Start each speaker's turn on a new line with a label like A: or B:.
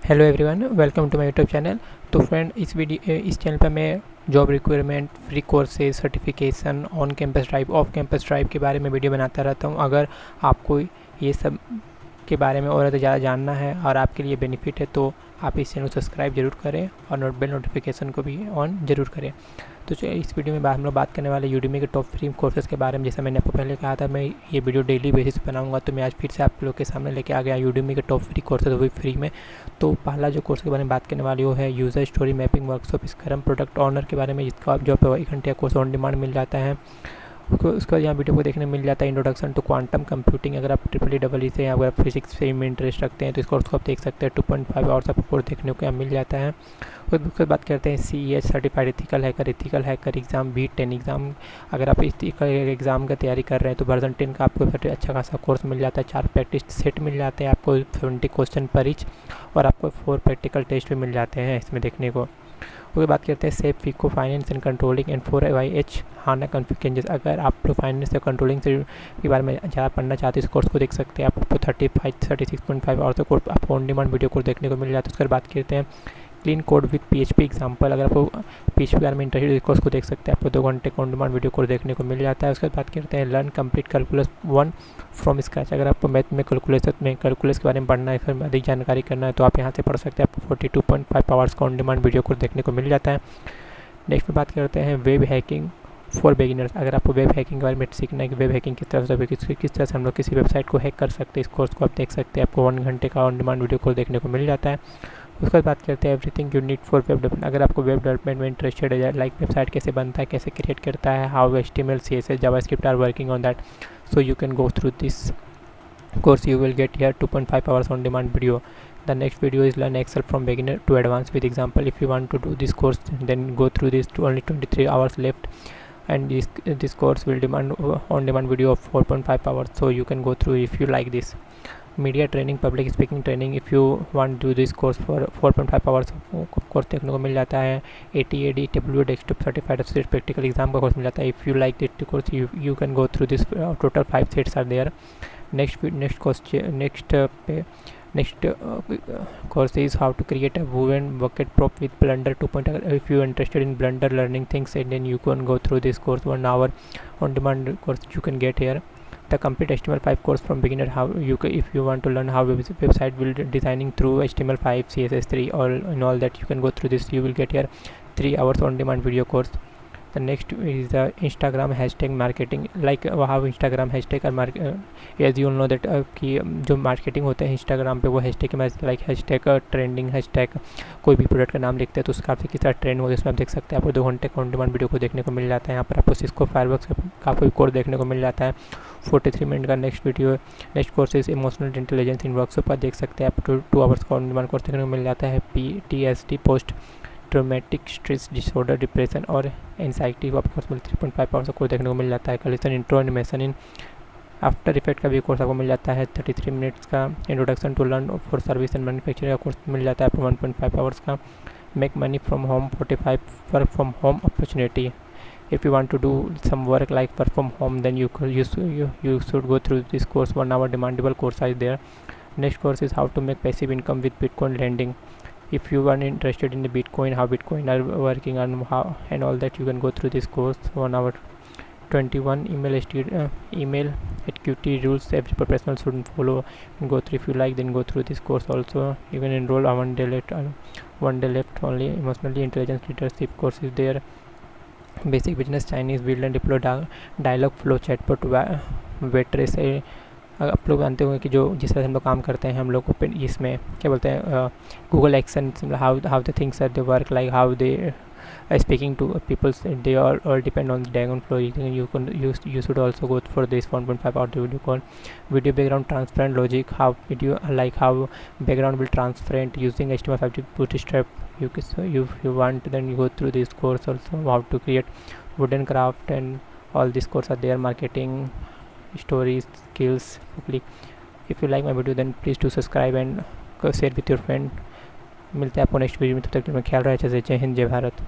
A: Hello everyone, welcome to my YouTube channel. तो friend, इस channel पर मैं job requirement, free courses, certification, on campus drive, off campus drive के बारे में वीडियो बनाता रहता हूं। अगर आपको ये सब के बारे में और ज़्यादा जानना है और आपके लिए बेनिफिट है तो आप इस चैनल को सब्सक्राइब जरूर करें और बेल नोटिफिकेशन को भी ऑन ज़रूर करें। तो इस वीडियो में हम लोग बात करने वाले यूडेमी के टॉप फ्री कोर्सेज़ के बारे में। जैसा मैंने आपको पहले कहा था, मैं ये वीडियो डेली बेसिस पे बनाऊंगा, तो मैं आज फिर से आप लोग के सामने लेके आ गया यूडेमी के टॉप फ्री कोर्सेज, वो भी फ्री में। तो पहला जो कोर्स के बारे में बात करने वाली वो है user story mapping workshop scrum product owner के बारे में, जिसका आप जो 1 घंटे का कोर्स ऑन डिमांड मिल जाता है। उसका यहाँ वीडियो को देखने मिल जाता है। इंट्रोडक्शन टू क्वांटम कंप्यूटिंग, अगर आप ट्रिपल से या अगर आप फिजिक्स से में इंटरेस्ट रखते हैं तो इस कोर्स को आप देख सकते हैं। 2.5 आवर्स आपको कोर्स देखने को यहाँ मिल जाता है। उसके बात करते हैं CEH certified ethical hacker exam, B10 exam. अगर आप इस एग्ज़ाम का तैयारी कर रहे हैं तो वर्जन 10 का आपको अच्छा खासा कोर्स मिल जाता है। 4 प्रैक्टिस सेट मिल जाते हैं आपको, 70 क्वेश्चन पर ईच, और आपको 4 प्रैक्टिकल टेस्ट भी मिल जाते हैं इसमें देखने को। उसके बात करते हैं SAP FICO finance and controlling and 4YH HANA configurations. अगर आप लोग फाइनेंस या कंट्रोलिंग से के बारे में ज़्यादा पढ़ना चाहते हैं इस कोर्स को देख सकते हैं। आपको 36.5 आवर्स का कोर्स आपको ऑन डिमांड वीडियो कोर्स देखने को मिल जाता है। उसके बाद बात करते हैं clean code with PHP example. अगर आपको PHP के बारे में इंटरेस्टेड इस कोर्स को देख सकते हैं। आपको 2 घंटे का ऑन डिमांड वीडियो कोर्स देखने को मिल जाता है। उसके बाद बात करते हैं learn complete calculus 1 from scratch. अगर आपको मैथ में कैलकुलस के बारे में पढ़ना है, फिर अधिक जानकारी करना है तो आप यहाँ से पढ़ सकते हैं। आपको 42.5 आवर्स का ऑन डिमांड वीडियो कोर्स देखने को मिल जाता है। नेक्स्ट पे बात करते हैं वेब हैकिंग फॉर बिगिनर्स। अगर आपको वेब हैकिंग के बारे में सीखना है कि वेब हैकिंग किस तरह से हम लोग किसी वेबसाइट को हैक कर सकते हैं, इस कोर्स को आप देख सकते हैं। आपको 1 घंटे का ऑन डिमांड वीडियो कोर्स देखने को मिल जाता है। उसके बाद बात करते हैं everything you need for web development. अगर आपको वेब डेवलपमेंट में इंटरेस्टेड है, लाइक वेबसाइट कैसे बनता है, कैसे क्रिएट करता है, how HTML CSS JavaScript are working on that, so you can go through this course. You will get here 2.5 hours on demand video. The next video is learn Excel from beginner to advanced with example. If you want to do this course, then go through this. To only 23 hours left, and this course will demand on demand video of 4.5 hours, so you can go through if you like this. Media training, public speaking training, if you want do this course for 4.5 hours course देखने को मिल जाता है। ATAD Tableau desktop certified associate practical exam का course मिल जाता है। If you like this course you can go through this. Total 5 sets are there. Next course is how to create a woven bucket prop with Blender 2.0. If you are interested in Blender learning things, and then you can go through this course. 1 hour on demand course you can get here. The complete HTML5 course from beginner. How you if you want to learn how website build designing through HTML5, CSS3, all that, you can go through this. You will get here 3 hours on demand video course. The next is the Instagram hashtag marketing, like how Instagram hashtag are as you all know that कि जो marketing होते हैं Instagram पे वो hashtag में, like hashtag trending, hashtag कोई भी product का नाम लिखते हैं तो उसका आपसे किस तरह ट्रेंड होगा, इसमें आप देख सकते हैं। आपको 2 घंटे का ऑन डिमांड वीडियो को देखने को मिल जाता है। यहाँ पर आपको सिस्को फायरवर्क्स का कोई कोर्स देखने को मिल जाता है। 43 मिनट का next course is emotional intelligence in workshop पर देख सकते हैं। आप 2 आवर्स का ऑन डिमांड कोर्स देखने को मिल जाता है। PTSD post traumatic stress disorder, depression और एंजाइटी को आपको 3.5 आवर्स का कोर्स देखने को मिल जाता है। Collection intro animation in after effect का भी कोर्स आपको मिल जाता है। 33 मिनट्स का introduction to learn for service and manufacturing का कोर्स मिल जाता है आपको 1.5 आवर्स का। Make money from home 45 work from home opportunity. If you want to do some work like work from home, then you should go through this course. 1 hour demandable course is there. Next course is how to make passive income with Bitcoin lending. If you are interested in the Bitcoin, how Bitcoin are working and how and all that, you can go through this course. 1 hour. 21 email etiquette rules every professional should follow. Go through. If you like, then go through this course also. You can enroll on 1 day left only. Emotionally intelligence leadership course is there. Basic business Chinese build and deploy dialogue flow chatbot waitress. आप लोग जानते होंगे कि जो जिस तरह से हम लोग काम करते हैं, हम लोग को इसमें क्या बोलते हैं, Google action, how the things are they work, like how they speaking to people, they all depend on the diagonal flow. You should also go for this 1.5 hour video call. Video background transparent logic, how video, like how background will transparent using HTML5 to bootstrap. You want, then you go through this course also. How to create wooden craft and all this course are there. Marketing, stories, skills, public. If you like my video, then please do subscribe and share with your friend. मिलते हैं आपको next video में। तब तक मैं ख्याल रहा है। जय हिंद, जय भारत।